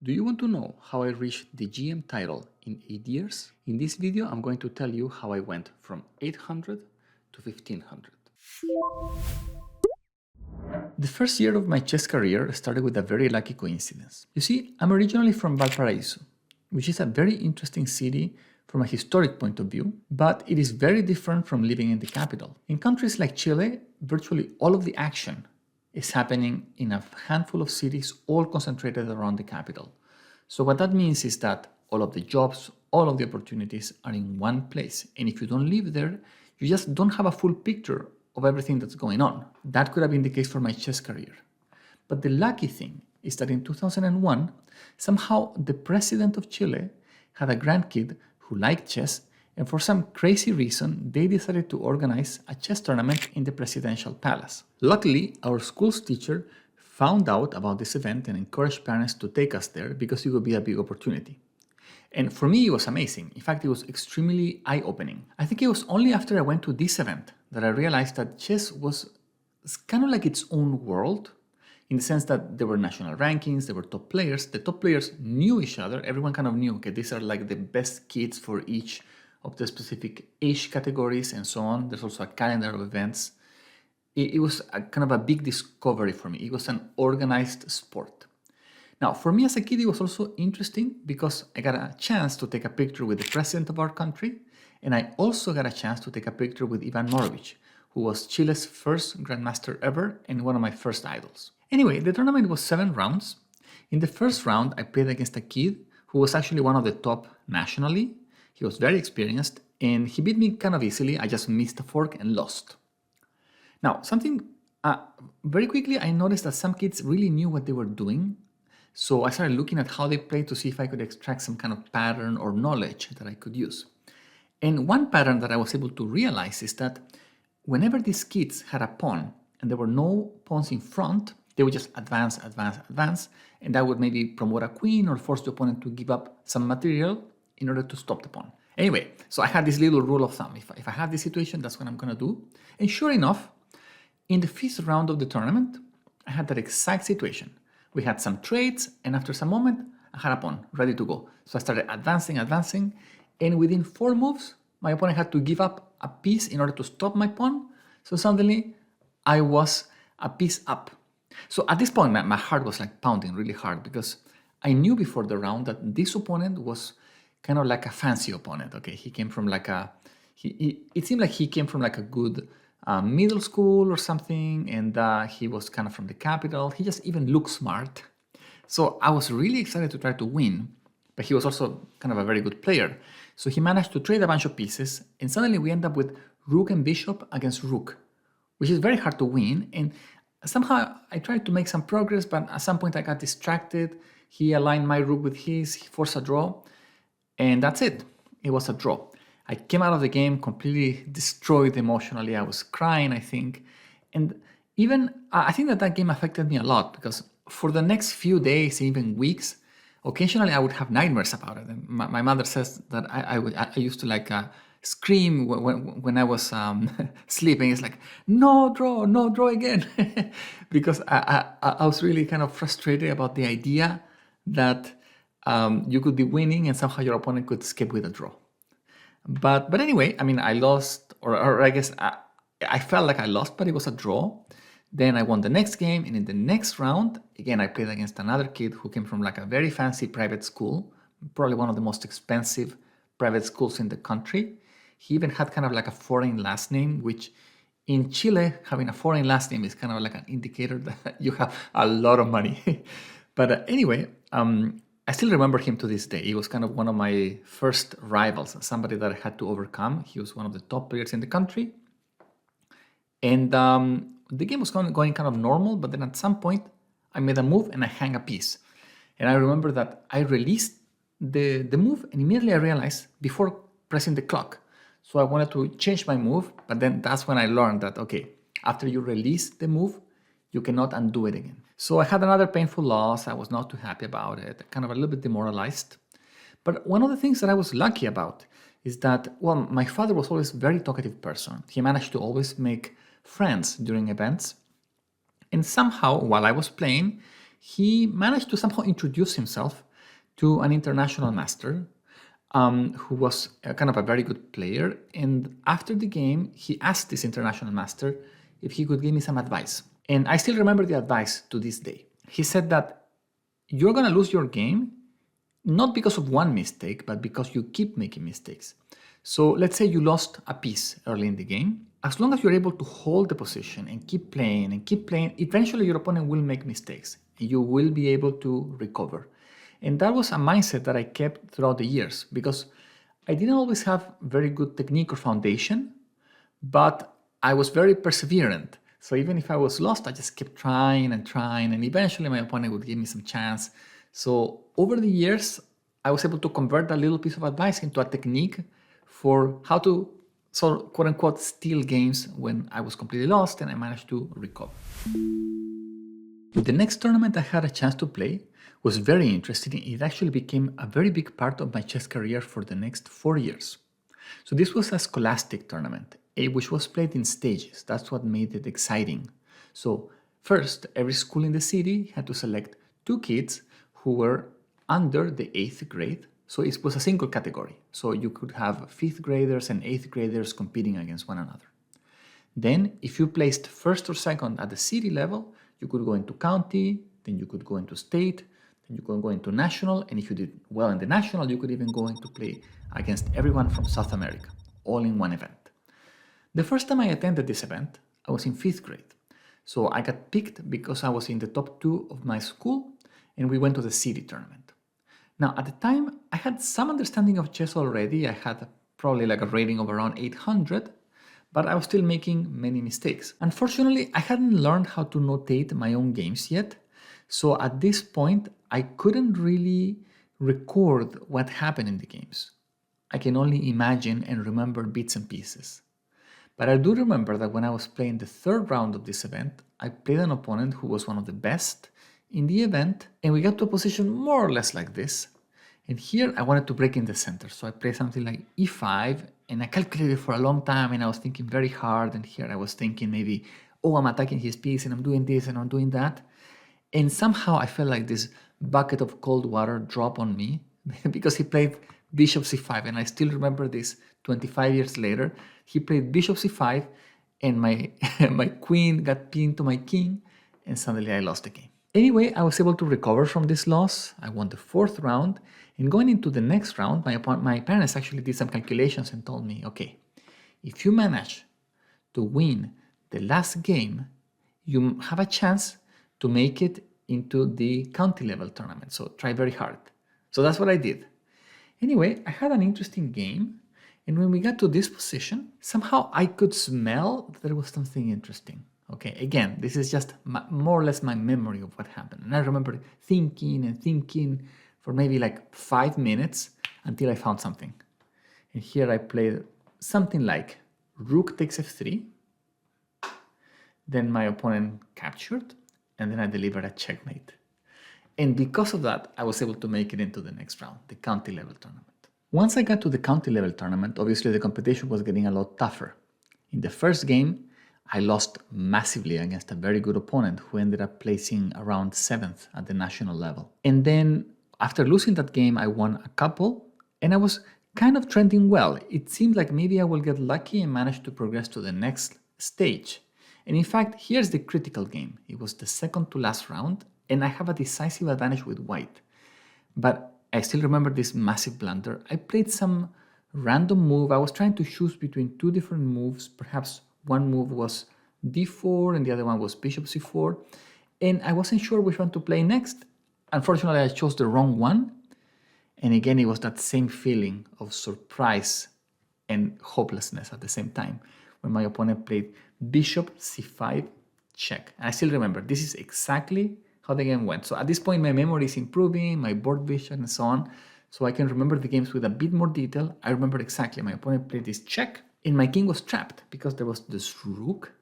Do you want to know how I reached the GM title in 8 years? In this video, I'm going to tell you how I went from 800 to 1500. The first year of my chess career started with a very lucky coincidence. You see, I'm originally from Valparaiso, which is a very interesting city from a historic point of view, but it is very different from living in the capital. In countries like Chile, virtually all of the action is happening in a handful of cities, all concentrated around the capital. So what that means is that all of the jobs, all of the opportunities are in one place. And if you don't live there, you just don't have a full picture of everything that's going on. That could have been the case for my chess career. But the lucky thing is that in 2001, somehow the president of Chile had a grandkid who liked chess, and for some crazy reason, they decided to organize a chess tournament in the presidential palace. Luckily, our school's teacher found out about this event and encouraged parents to take us there because it would be a big opportunity. And for me, it was amazing. In fact, it was extremely eye-opening. I think it was only after I went to this event that I realized that chess was kind of like its own world, in the sense that there were national rankings, there were top players. The top players knew each other. Everyone kind of knew, okay, these are like the best kids for each of the specific age categories and so on. There's also a calendar of events. It was kind of a big discovery for me. It was an organized sport. Now, for me as a kid, it was also interesting because I got a chance to take a picture with the president of our country, and I also got a chance to take a picture with Ivan Morovich, who was Chile's first grandmaster ever and one of my first idols. Anyway, the tournament was 7 rounds. In the first round, I played against a kid who was actually one of the top nationally. He was very experienced, and he beat me kind of easily. I just missed a fork and lost. Now, very quickly, I noticed that some kids really knew what they were doing. So I started looking at how they played to see if I could extract some kind of pattern or knowledge that I could use. And one pattern that I was able to realize is that whenever these kids had a pawn and there were no pawns in front, they would just advance, advance, advance, and that would maybe promote a queen or force the opponent to give up some material in order to stop the pawn. Anyway, so I had this little rule of thumb. If I have this situation, that's what I'm going to do. And sure enough, in the 5th round of the tournament, I had that exact situation. We had some trades, and after some moment, I had a pawn ready to go. So I started advancing, and within 4 moves, my opponent had to give up a piece in order to stop my pawn. So suddenly, I was a piece up. So at this point, my heart was like pounding really hard because I knew before the round that this opponent was kind of like a fancy opponent. Okay, he came from like it seemed like he came from like a good middle school or something, and he was kind of from the capital. He just even looked smart. So I was really excited to try to win, but he was also kind of a very good player. So he managed to trade a bunch of pieces, and suddenly we end up with rook and bishop against rook, which is very hard to win. And somehow I tried to make some progress, but at some point I got distracted. He aligned my rook with his, he forced a draw, and that's it. It was a draw. I came out of the game completely destroyed emotionally. I was crying, I think. And even, I think that game affected me a lot because for the next few days, even weeks, occasionally I would have nightmares about it. And my mother says that I used to like scream when I was sleeping. It's like, no draw again. Because I was really kind of frustrated about the idea that you could be winning and somehow your opponent could escape with a draw. But anyway, I mean, I lost, or I guess I felt like I lost, but it was a draw. Then I won the next game, and in the next round, again, I played against another kid who came from like a very fancy private school, probably one of the most expensive private schools in the country. He even had kind of like a foreign last name, which in Chile, having a foreign last name is kind of like an indicator that you have a lot of money. But anyway, I still remember him to this day. He was kind of one of my first rivals, somebody that I had to overcome. He was one of the top players in the country. And the game was going kind of normal, but then at some point, I made a move and I hung a piece. And I remember that I released the move, and immediately I realized before pressing the clock. So I wanted to change my move, but then that's when I learned that, okay, after you release the move, you cannot undo it again. So I had another painful loss. I was not too happy about it, kind of a little bit demoralized. But one of the things that I was lucky about is that, well, my father was always a very talkative person. He managed to always make friends during events. And somehow, while I was playing, he managed to somehow introduce himself to an international master who was kind of a very good player. And after the game, he asked this international master if he could give me some advice. And I still remember the advice to this day. He said that you're going to lose your game not because of one mistake, but because you keep making mistakes. So let's say you lost a piece early in the game. As long as you're able to hold the position and keep playing, eventually your opponent will make mistakes and you will be able to recover. And that was a mindset that I kept throughout the years because I didn't always have very good technique or foundation, but I was very perseverant. So even if I was lost, I just kept trying, and eventually my opponent would give me some chance. So over the years, I was able to convert a little piece of advice into a technique for how to sort of, quote unquote, steal games when I was completely lost and I managed to recover. The next tournament I had a chance to play was very interesting. It actually became a very big part of my chess career for the next 4 years. So this was a Scholastic tournament, which was played in stages. That's what made it exciting. So first, every school in the city had to select 2 kids who were under the 8th grade. So it was a single category. So you could have 5th graders and 8th graders competing against one another. Then, if you placed first or second at the city level, you could go into county, then you could go into state, then you could go into national, and if you did well in the national, you could even go into play against everyone from South America, all in one event. The first time I attended this event, I was in 5th grade. So I got picked because I was in the top 2 of my school, and we went to the city tournament. Now, at the time, I had some understanding of chess already. I had probably like a rating of around 800, but I was still making many mistakes. Unfortunately, I hadn't learned how to notate my own games yet. So at this point, I couldn't really record what happened in the games. I can only imagine and remember bits and pieces. But I do remember that when I was playing the 3rd round of this event, I played an opponent who was one of the best in the event, and we got to a position more or less like this. And here I wanted to break in the center, so I played something like e5, and I calculated for a long time, and I was thinking very hard, and here I was thinking maybe, oh, I'm attacking his piece, and I'm doing this, and I'm doing that. And somehow I felt like this bucket of cold water drop on me, because he played bishop c5, and I still remember this 25 years later. He played bishop c5, and my, my queen got pinned to my king, and suddenly I lost the game. Anyway, I was able to recover from this loss. I won the 4th round, and going into the next round, my parents actually did some calculations and told me, okay, if you manage to win the last game, you have a chance to make it into the county level tournament. So try very hard. So that's what I did. Anyway, I had an interesting game, and when we got to this position, somehow I could smell that there was something interesting. Okay, again, this is just more or less my memory of what happened. And I remember thinking and thinking for maybe like 5 minutes until I found something. And here I played something like rook takes f3. Then my opponent captured, and then I delivered a checkmate. And because of that, I was able to make it into the next round, the county level tournament. Once I got to the county level tournament, obviously the competition was getting a lot tougher. In the first game, I lost massively against a very good opponent who ended up placing around 7th at the national level. And then after losing that game, I won a couple, and I was kind of trending well. It seemed like maybe I will get lucky and manage to progress to the next stage. And in fact, here's the critical game. It was the second to last round, and I have a decisive advantage with white. But I still remember this massive blunder. I played some random move. I was trying to choose between 2 different moves. Perhaps one move was d4 and the other one was bishop c4. And I wasn't sure which one to play next. Unfortunately, I chose the wrong one. And again, it was that same feeling of surprise and hopelessness at the same time when my opponent played bishop c5 check. And I still remember, this is exactly how the game went. So at this point, my memory is improving, my board vision and so on. So I can remember the games with a bit more detail. I remember exactly, my opponent played this check, and my king was trapped because there was this rook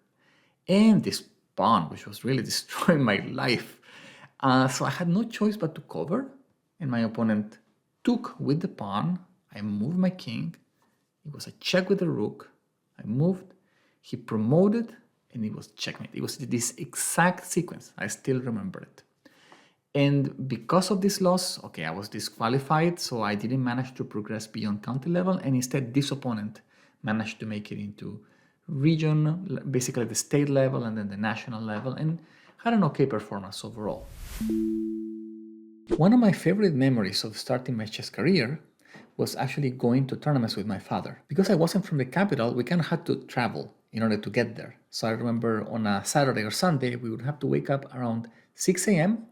and this pawn, which was really destroying my life. So I had no choice but to cover, and my opponent took with the pawn. I moved my king. It was a check with the rook. I moved. He promoted, and it was checkmate. It was this exact sequence. I still remember it. And because of this loss, okay, I was disqualified, so I didn't manage to progress beyond county level, and instead this opponent managed to make it into region, basically the state level and then the national level, and had an okay performance overall. One of my favorite memories of starting my chess career was actually going to tournaments with my father. Because I wasn't from the capital, we kind of had to travel in order to get there. So I remember on a Saturday or Sunday, we would have to wake up around 6 a.m.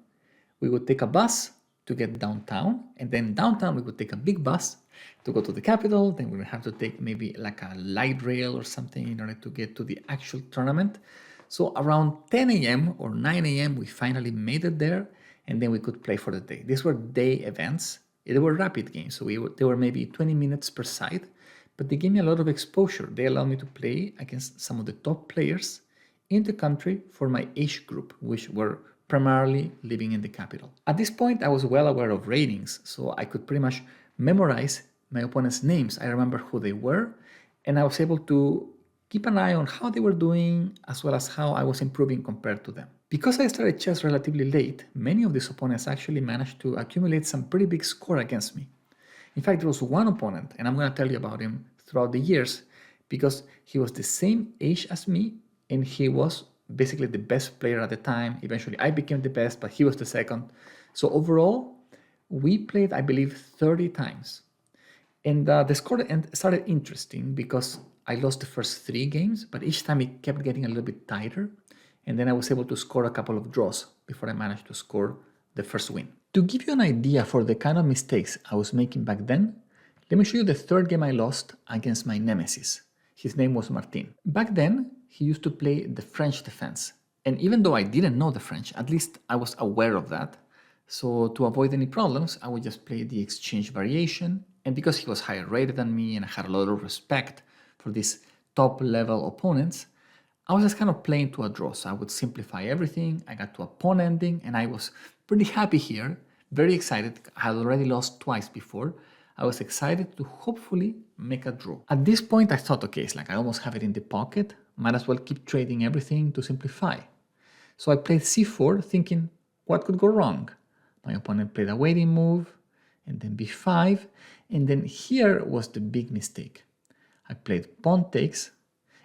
We would take a bus to get downtown, and then downtown we would take a big bus to go to the capital. Then we would have to take maybe like a light rail or something in order to get to the actual tournament. So around 10 a.m. or 9 a.m. we finally made it there, and then we could play for the day. These were day events. They were rapid games, so they were maybe 20 minutes per side, but they gave me a lot of exposure. They allowed me to play against some of the top players in the country for my age group, which were primarily living in the capital. At this point, I was well aware of ratings, so I could pretty much memorize my opponents' names. I remember who they were, and I was able to keep an eye on how they were doing, as well as how I was improving compared to them. Because I started chess relatively late, many of these opponents actually managed to accumulate some pretty big score against me. In fact, there was one opponent, and I'm going to tell you about him throughout the years, because he was the same age as me, and he was basically the best player at the time. Eventually, I became the best, but he was the second. So overall, we played, I believe, 30 times. And the score started interesting because I lost the first 3 games, but each time it kept getting a little bit tighter. And then I was able to score a couple of draws before I managed to score the first win. To give you an idea for the kind of mistakes I was making back then, let me show you the third game I lost against my nemesis. His name was Martin. Back then, he used to play the French defense. And even though I didn't know the French, at least I was aware of that. So to avoid any problems, I would just play the exchange variation. And because he was higher rated than me and I had a lot of respect for these top level opponents, I was just kind of playing to a draw. So I would simplify everything. I got to a pawn ending and I was pretty happy here, very excited. I had already lost twice before. I was excited to hopefully make a draw. At this point, I thought, okay, it's like I almost have it in the pocket. Might as well keep trading everything to simplify. So I played c4 thinking, what could go wrong? My opponent played a waiting move and then b5. And then here was the big mistake. I played pawn takes.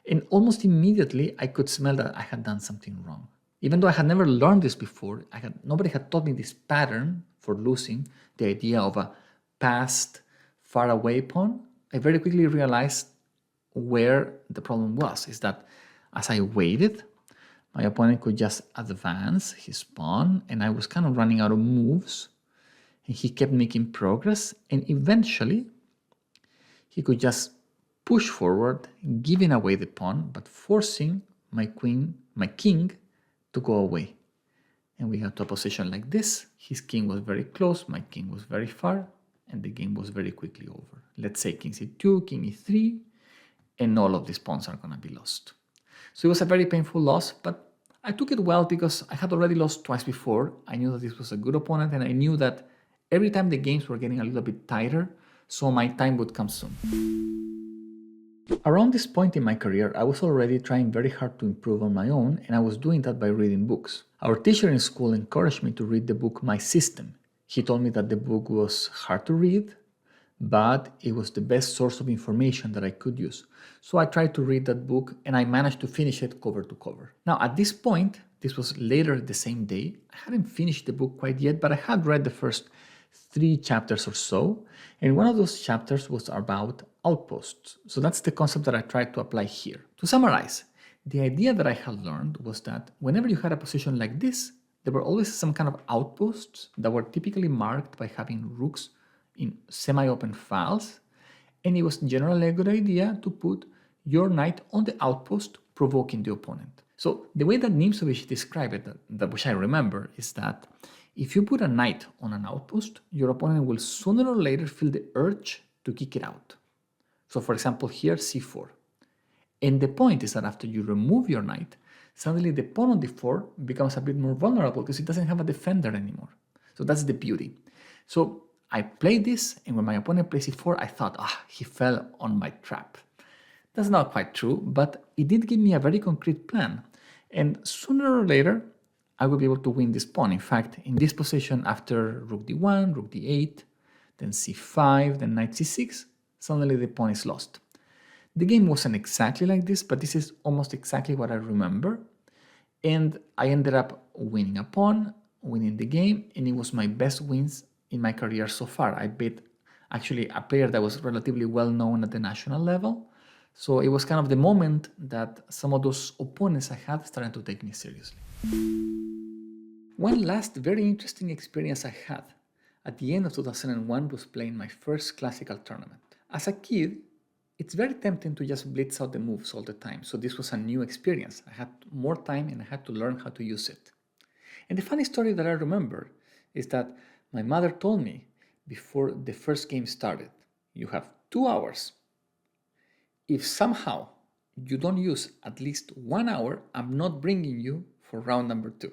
And almost immediately, I could smell that I had done something wrong. Even though I had never learned this before, nobody had taught me this pattern for losing, the idea of a passed, far away pawn. I very quickly realized where the problem was, is that as I waited, my opponent could just advance his pawn, and I was kind of running out of moves, and he kept making progress, and eventually, he could just push forward, giving away the pawn, but forcing my king to go away. And we got to a position like this. His king was very close, my king was very far, and the game was very quickly over. Let's say king c2, king e3, and all of these pawns are going to be lost. So it was a very painful loss, but I took it well because I had already lost twice before. I knew that this was a good opponent, and I knew that every time the games were getting a little bit tighter, so my time would come soon. Around this point in my career, I was already trying very hard to improve on my own, and I was doing that by reading books. Our teacher in school encouraged me to read the book My System. He told me that the book was hard to read, but it was the best source of information that I could use. So I tried to read that book, and I managed to finish it cover to cover. Now, at this point, this was later the same day, I hadn't finished the book quite yet, but I had read the first 3 chapters or so, and one of those chapters was about outposts. So that's the concept that I tried to apply here. To summarize, the idea that I had learned was that whenever you had a position like this, there were always some kind of outposts that were typically marked by having rooks in semi-open files, and it was generally a good idea to put your knight on the outpost, provoking the opponent. So the way that Nimzowitsch described it, that which I remember, is that if you put a knight on an outpost, your opponent will sooner or later feel the urge to kick it out. So for example, here c4. And the point is that after you remove your knight, suddenly the pawn on d4 becomes a bit more vulnerable because it doesn't have a defender anymore. So that's the beauty. So I played this, and when my opponent plays c4, I thought, he fell on my trap. That's not quite true, but it did give me a very concrete plan. And sooner or later, I would be able to win this pawn. In fact, in this position, after rook d1, rook d8, then c5, then knight c6, suddenly the pawn is lost. The game wasn't exactly like this, but this is almost exactly what I remember. And I ended up winning a pawn, winning the game, and it was my best wins in my career so far. I beat actually a player that was relatively well known at the national level. So it was kind of the moment that some of those opponents I had started to take me seriously. One last very interesting experience I had at the end of 2001 was playing my first classical tournament. As a kid, it's very tempting to just blitz out the moves all the time, so this was a new experience. I had more time and I had to learn how to use it. And the funny story that I remember is that my mother told me before the first game started, you have 2 hours. If somehow you don't use at least 1 hour, I'm not bringing you for round number 2.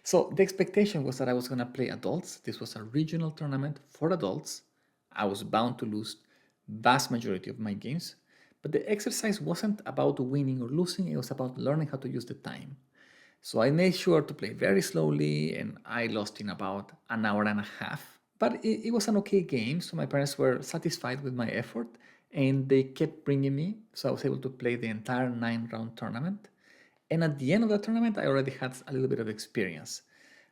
So the expectation was that I was going to play adults. This was a regional tournament for adults. I was bound to lose vast majority of my games, but the exercise wasn't about winning or losing, it was about learning how to use the time. So I made sure to play very slowly, and I lost in about an hour and a half. But it was an okay game, so my parents were satisfied with my effort, and they kept bringing me, so I was able to play the entire 9-round tournament. And at the end of the tournament, I already had a little bit of experience.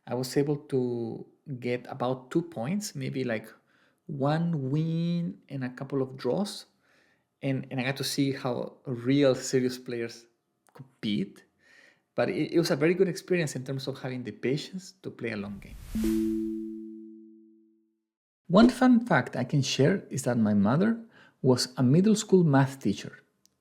I was able to get about 2 points, maybe like 1 win and a couple of draws. And I got to see how real serious players compete. But it was a very good experience in terms of having the patience to play a long game. One fun fact I can share is that my mother was a middle school math teacher.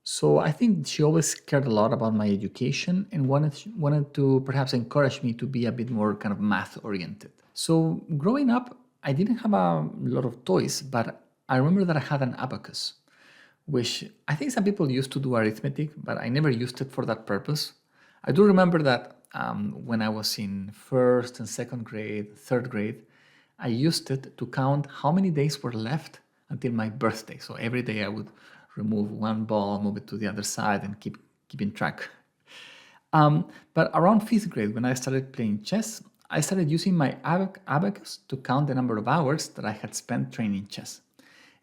So I think she always cared a lot about my education and wanted to perhaps encourage me to be a bit more kind of math oriented. So growing up, I didn't have a lot of toys, but I remember that I had an abacus, which I think some people used to do arithmetic, but I never used it for that purpose. I do remember that when I was in first and second grade, third grade, I used it to count how many days were left until my birthday. So every day I would remove one ball, move it to the other side, and keeping track. But around 5th grade, when I started playing chess, I started using my abacus to count the number of hours that I had spent training chess.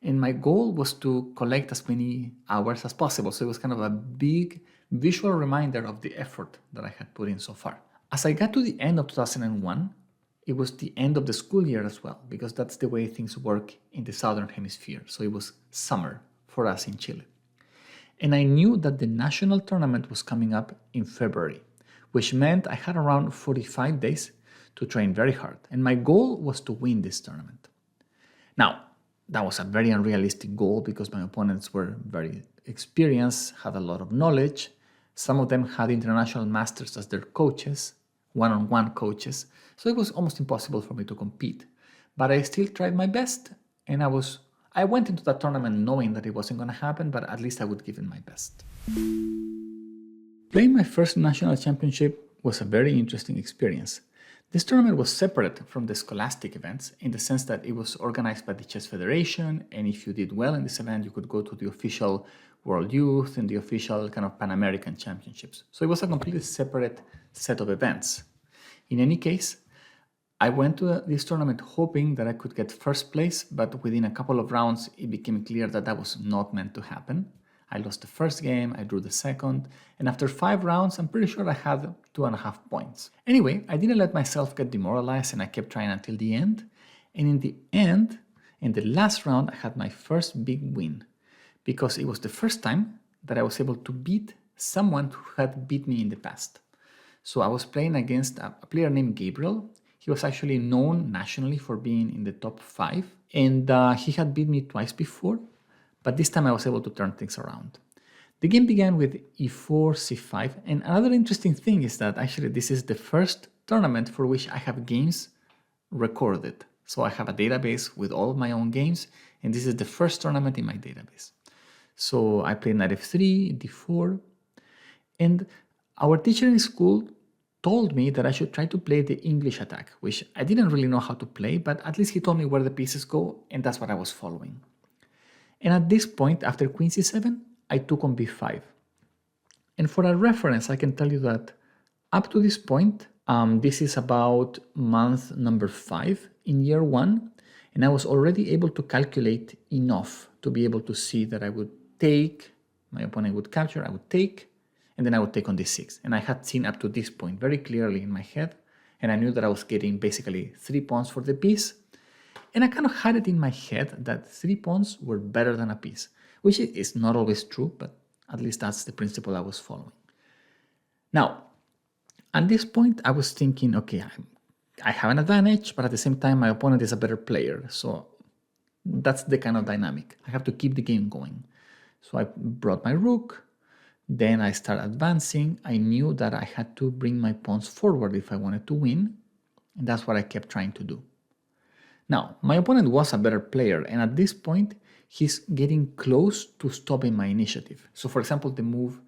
And my goal was to collect as many hours as possible. So it was kind of a big visual reminder of the effort that I had put in so far. As I got to the end of 2001, it was the end of the school year as well, because that's the way things work in the Southern Hemisphere. So it was summer for us in Chile. And I knew that the national tournament was coming up in February, which meant I had around 45 days to train very hard. And my goal was to win this tournament. Now, that was a very unrealistic goal because my opponents were very experienced, had a lot of knowledge. Some of them had international masters as their coaches, one-on-one coaches. So it was almost impossible for me to compete. But I still tried my best, and I went into that tournament knowing that it wasn't going to happen, but at least I would give it my best. Playing my first national championship was a very interesting experience. This tournament was separate from the Scholastic events in the sense that it was organized by the Chess Federation, and if you did well in this event, you could go to the official World Youth and the official kind of Pan-American Championships. So it was a completely separate set of events. In any case, I went to this tournament hoping that I could get first place, but within a couple of rounds, it became clear that that was not meant to happen. I lost the first game, I drew the second, and after 5 rounds, I'm pretty sure I had 2.5 points. Anyway, I didn't let myself get demoralized and I kept trying until the end. And in the end, in the last round, I had my first big win because it was the first time that I was able to beat someone who had beat me in the past. So I was playing against a player named Gabriel. He was actually known nationally for being in the top 5, and he had beat me twice before. But this time I was able to turn things around. The game began with e4, c5, and another interesting thing is that actually this is the first tournament for which I have games recorded. So I have a database with all of my own games, and this is the first tournament in my database. So I played knight f3, d4, and our teacher in school told me that I should try to play the English attack, which I didn't really know how to play, but at least he told me where the pieces go, and that's what I was following. And at this point, after queen c7, I took on b5. And for a reference, I can tell you that up to this point, This is about month number 5 in year 1, and I was already able to calculate enough to be able to see that I would take, my opponent would capture, I would take, and then I would take on d6. And I had seen up to this point very clearly in my head, and I knew that I was getting basically 3 pawns for the piece. And I kind of had it in my head that 3 pawns were better than a piece, which is not always true, but at least that's the principle I was following. Now, at this point, I was thinking, okay, I have an advantage, but at the same time, my opponent is a better player. So that's the kind of dynamic. I have to keep the game going. So I brought my rook. Then I started advancing. I knew that I had to bring my pawns forward if I wanted to win. And that's what I kept trying to do. Now, my opponent was a better player, and at this point, he's getting close to stopping my initiative. So for example, the move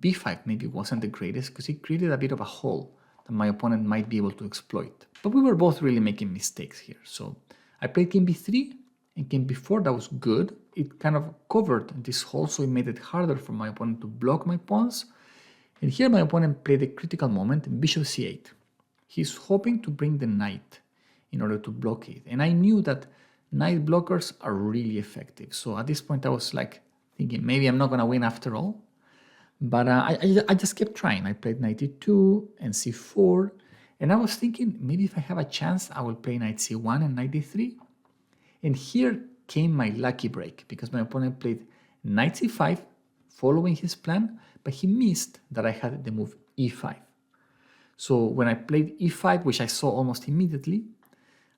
b5 maybe wasn't the greatest because it created a bit of a hole that my opponent might be able to exploit. But we were both really making mistakes here. So I played king b3 and king b4. That was good. It kind of covered this hole, so it made it harder for my opponent to block my pawns. And here my opponent played a critical moment, bishop c8. He's hoping to bring the knight in order to block it. And I knew that knight blockers are really effective. So at this point I was like thinking maybe I'm not going to win after all. But I just kept trying. I played knight e2 and c4. And I was thinking maybe if I have a chance I will play knight c1 and knight d3. And here came my lucky break because my opponent played knight c5 following his plan, but he missed that I had the move e5. So when I played e5, which I saw almost immediately,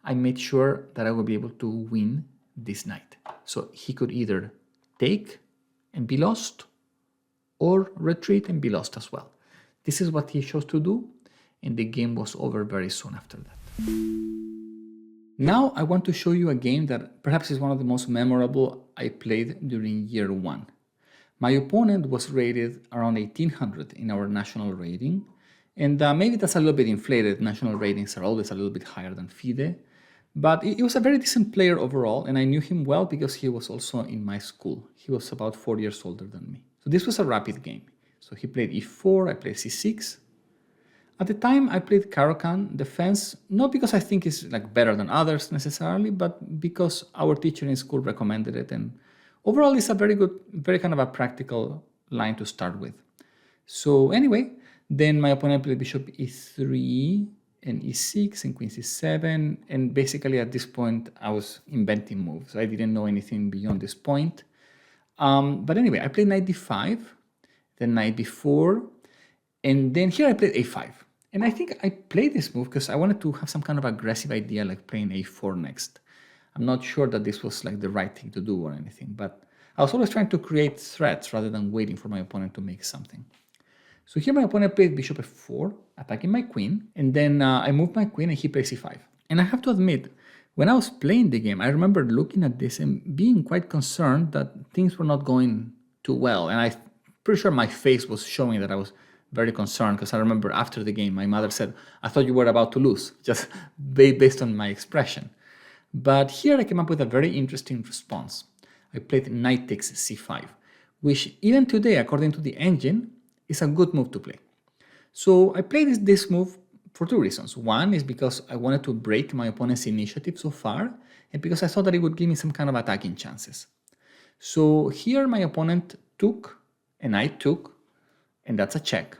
I made sure that I would be able to win this knight. So he could either take and be lost or retreat and be lost as well. This is what he chose to do, and the game was over very soon after that. Now I want to show you a game that perhaps is one of the most memorable I played during year 1. My opponent was rated around 1800 in our national rating, and maybe that's a little bit inflated. National ratings are always a little bit higher than FIDE. But he was a very decent player overall, and I knew him well because he was also in my school. He was about 4 years older than me. So this was a rapid game. So he played e4, I played c6. At the time, I played Caro-Kann defense, not because I think it's like better than others necessarily, but because our teacher in school recommended it. And overall, it's a very good, very kind of a practical line to start with. So anyway, then my opponent played bishop e3, and e6 and queen c7, and basically at this point I was inventing moves. I didn't know anything beyond this point. But anyway, I played knight d5, then knight b4, and then here I played a5. And I think I played this move because I wanted to have some kind of aggressive idea like playing a4 next. I'm not sure that this was like the right thing to do or anything, but I was always trying to create threats rather than waiting for my opponent to make something. So here my opponent played bishop f4, attacking my queen, and then I moved my queen and he played c5. And I have to admit, when I was playing the game, I remember looking at this and being quite concerned that things were not going too well. And I'm pretty sure my face was showing that I was very concerned, because I remember after the game, my mother said, I thought you were about to lose, just based on my expression. But here I came up with a very interesting response. I played knight takes c5, which even today, according to the engine, is a good move to play. So I played this move for 2 reasons. One is because I wanted to break my opponent's initiative so far, and because I thought that it would give me some kind of attacking chances. So here my opponent took, and I took, and that's a check.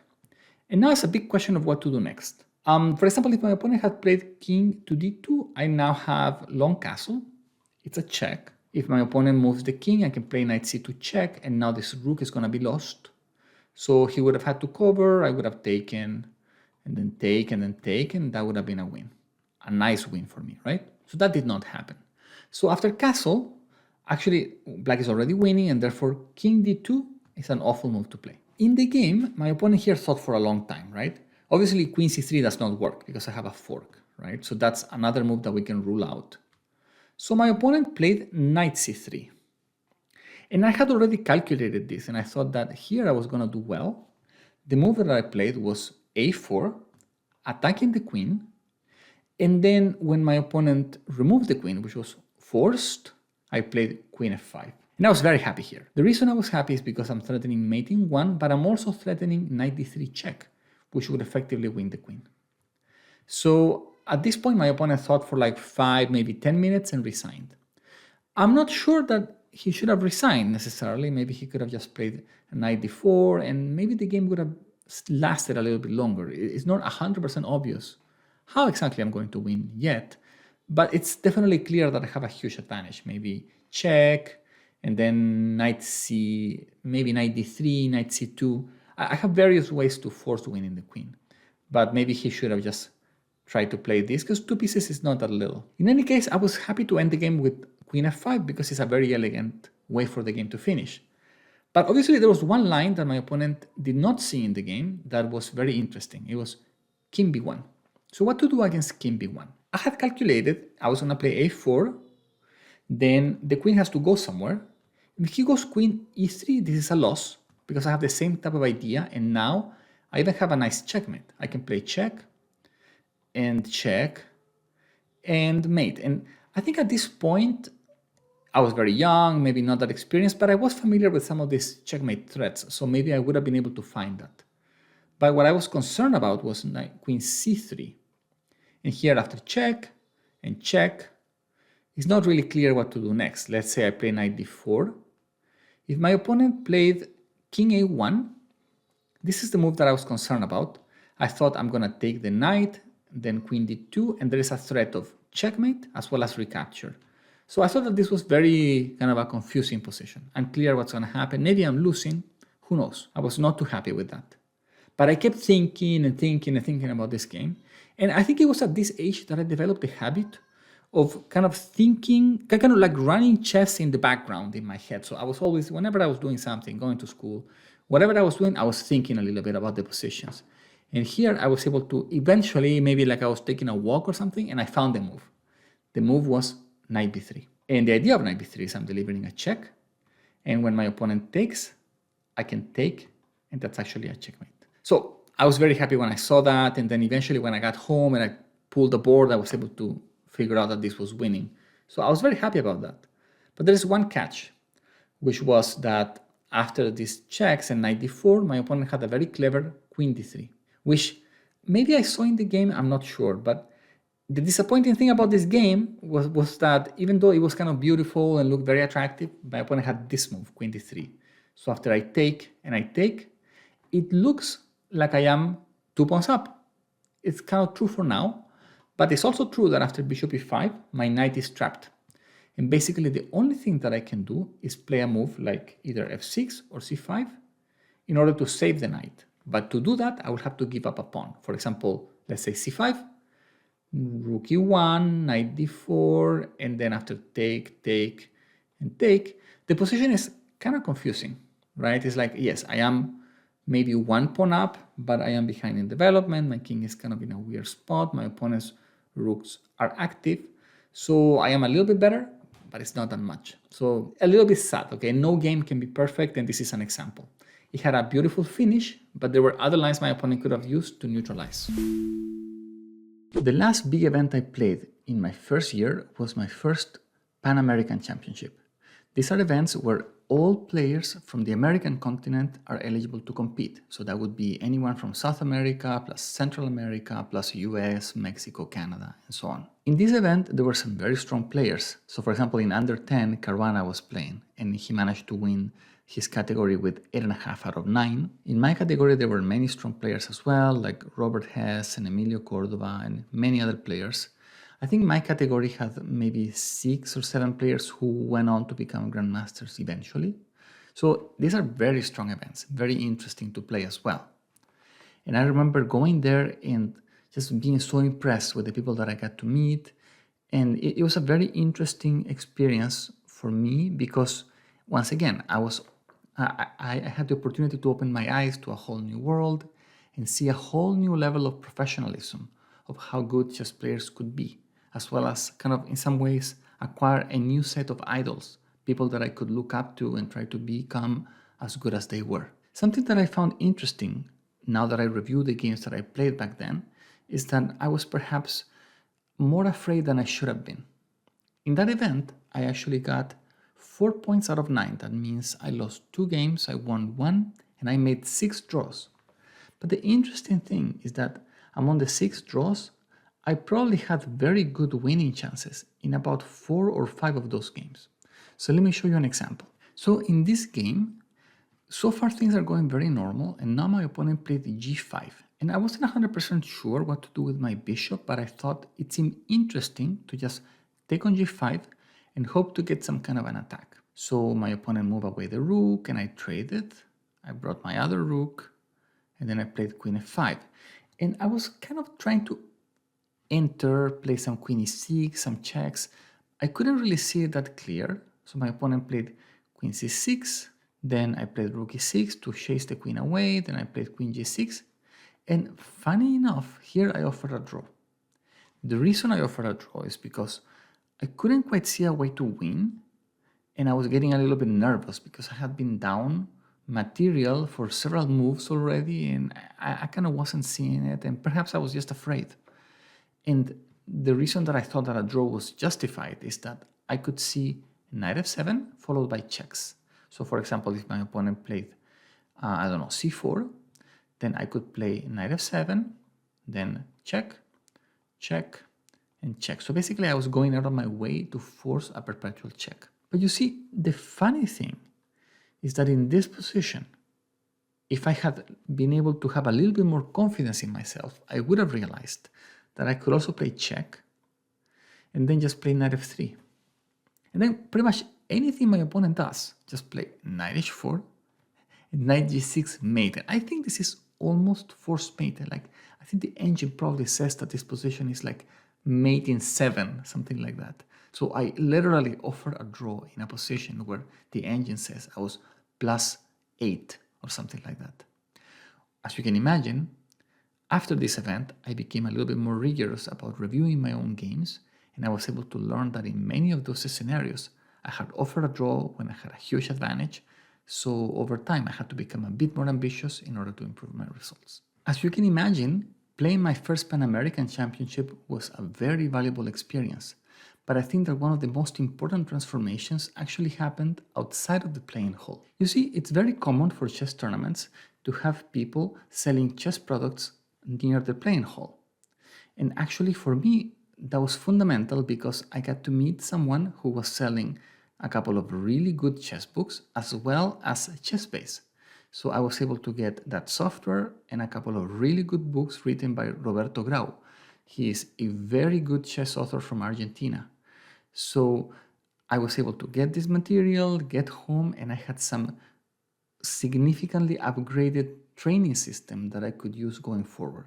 And now it's a big question of what to do next. For example, if my opponent had played king to d2, I now have long castle. It's a check. If my opponent moves the king, I can play knight c2 check, and now this rook is going to be lost. So he would have had to cover, I would have taken, and then take, and then take, and that would have been a win. A nice win for me, right? So that did not happen. So after castle, actually black is already winning, and therefore king d2 is an awful move to play. In the game, my opponent here thought for a long time, right? Obviously queen c3 does not work because I have a fork, right? So that's another move that we can rule out. So my opponent played knight c3. And I had already calculated this, and I thought that here I was going to do well. The move that I played was a4, attacking the queen, and then when my opponent removed the queen, which was forced, I played queen f5. And I was very happy here. The reason I was happy is because I'm threatening mating 1, but I'm also threatening knight d3 check, which would effectively win the queen. So at this point, my opponent thought for like 5, maybe 10 minutes and resigned. I'm not sure that he should have resigned necessarily. Maybe he could have just played knight d4 and maybe the game would have lasted a little bit longer. It's not 100% obvious how exactly I'm going to win yet, but it's definitely clear that I have a huge advantage. Maybe check, and then knight c, maybe knight d3, knight c2. I have various ways to force winning the queen, but maybe he should have just tried to play this because 2 pieces is not that little. In any case, I was happy to end the game with queen f5 because it's a very elegant way for the game to finish. But obviously there was one line that my opponent did not see in the game that was very interesting. It was king b1. So what to do against king b1? I had calculated I was going to play a4, then the queen has to go somewhere. If he goes queen e3, this is a loss because I have the same type of idea, and now I even have a nice checkmate. I can play check and mate. And I think at this point, I was very young, maybe not that experienced, but I was familiar with some of these checkmate threats, so maybe I would have been able to find that. But what I was concerned about was queen c3. And here after check and check, it's not really clear what to do next. Let's say I play knight d4. If my opponent played king a1, this is the move that I was concerned about. I thought I'm going to take the knight, then queen d2, and there is a threat of checkmate as well as recapture. So I thought that this was very kind of a confusing position. Unclear what's going to happen. Maybe I'm losing. Who knows? I was not too happy with that. But I kept thinking and thinking and thinking about this game. And I think it was at this age that I developed the habit of kind of thinking, kind of like running chess in the background in my head. So I was always, whenever I was doing something, going to school, whatever I was doing, I was thinking a little bit about the positions. And here I was able to eventually, maybe like I was taking a walk or something, and I found the move. The move was knight b3. And the idea of knight b3 is I'm delivering a check. And when my opponent takes, I can take, and that's actually a checkmate. So I was very happy when I saw that. And then eventually when I got home and I pulled the board, I was able to figure out that this was winning. So I was very happy about that. But there is one catch, which was that after these checks and knight d4, my opponent had a very clever queen d3, which maybe I saw in the game, I'm not sure. But the disappointing thing about this game was that even though it was kind of beautiful and looked very attractive, my opponent had this move, queen d3. So after I take and I take, it looks like I am 2 pawns up. It's kind of true for now. But it's also true that after bishop e5, my knight is trapped. And basically the only thing that I can do is play a move like either f6 or c5 in order to save the knight. But to do that, I will have to give up a pawn. For example, let's say c5, rook e1, knight d4, and then after take, take, and take, the position is kind of confusing, right? It's like, yes, I am maybe 1 pawn up, but I am behind in development. My king is kind of in a weird spot. My opponent's rooks are active. So I am a little bit better, but it's not that much. So a little bit sad, okay? No game can be perfect, and this is an example. It had a beautiful finish, but there were other lines my opponent could have used to neutralize. The last big event I played in my first year was my first Pan American Championship. These are events where all players from the American continent are eligible to compete. So that would be anyone from South America, plus Central America, plus US, Mexico, Canada, and so on. In this event, there were some very strong players. So for example, in under 10, Caruana was playing, and he managed to win his category with 8.5 out of 9. In my category, there were many strong players as well, like Robert Hess and Emilio Cordova and many other players. I think my category had maybe 6 or 7 players who went on to become grandmasters eventually. So these are very strong events, very interesting to play as well. And I remember going there and just being so impressed with the people that I got to meet. And it was a very interesting experience for me because, once again, I had the opportunity to open my eyes to a whole new world and see a whole new level of professionalism of how good chess players could be, as well as kind of in some ways acquire a new set of idols, people that I could look up to and try to become as good as they were. Something that I found interesting now that I review the games that I played back then is that I was perhaps more afraid than I should have been. In that event, I actually got 4 points out of 9. That means I lost 2 games, I won 1, and I made 6 draws. But the interesting thing is that among the 6 draws, I probably had very good winning chances in about 4 or 5 of those games. So let me show you an example. So in this game, so far things are going very normal, and now my opponent played g5. And I wasn't 100% sure what to do with my bishop, but I thought it seemed interesting to just take on g5 and hope to get some kind of an attack. So my opponent moved away the rook, and I traded. I brought my other rook, and then I played queen f5. And I was kind of trying to enter, play some queen e6, some checks. I couldn't really see it that clear, so my opponent played queen c6, then I played rook e6 to chase the queen away, then I played queen g6, and funny enough, here I offered a draw. The reason I offered a draw is because I couldn't quite see a way to win, and I was getting a little bit nervous because I had been down material for several moves already, and I kind of wasn't seeing it, and perhaps I was just afraid. And the reason that I thought that a draw was justified is that I could see knight f7 followed by checks. So for example, if my opponent played, I don't know, c4, then I could play knight f7, then check, check, and check. So basically I was going out of my way to force a perpetual check. But you see, the funny thing is that in this position, if I had been able to have a little bit more confidence in myself, I would have realized that I could also play check and then just play knight f3. And then pretty much anything my opponent does, just play knight h4 and knight g6 mate. I think this is almost forced mate. Like, I think the engine probably says that this position is like mate in 7, something like that. So I literally offered a draw in a position where the engine says I was +8 or something like that. As you can imagine, after this event, I became a little bit more rigorous about reviewing my own games, and I was able to learn that in many of those scenarios, I had offered a draw when I had a huge advantage, so over time I had to become a bit more ambitious in order to improve my results. As you can imagine, playing my first Pan American Championship was a very valuable experience, but I think that one of the most important transformations actually happened outside of the playing hall. You see, it's very common for chess tournaments to have people selling chess products near the playing hall. And actually for me, that was fundamental because I got to meet someone who was selling a couple of really good chess books as well as ChessBase. So I was able to get that software and a couple of really good books written by Roberto Grau. He is a very good chess author from Argentina. So I was able to get this material, get home, and I had some significantly upgraded training system that I could use going forward.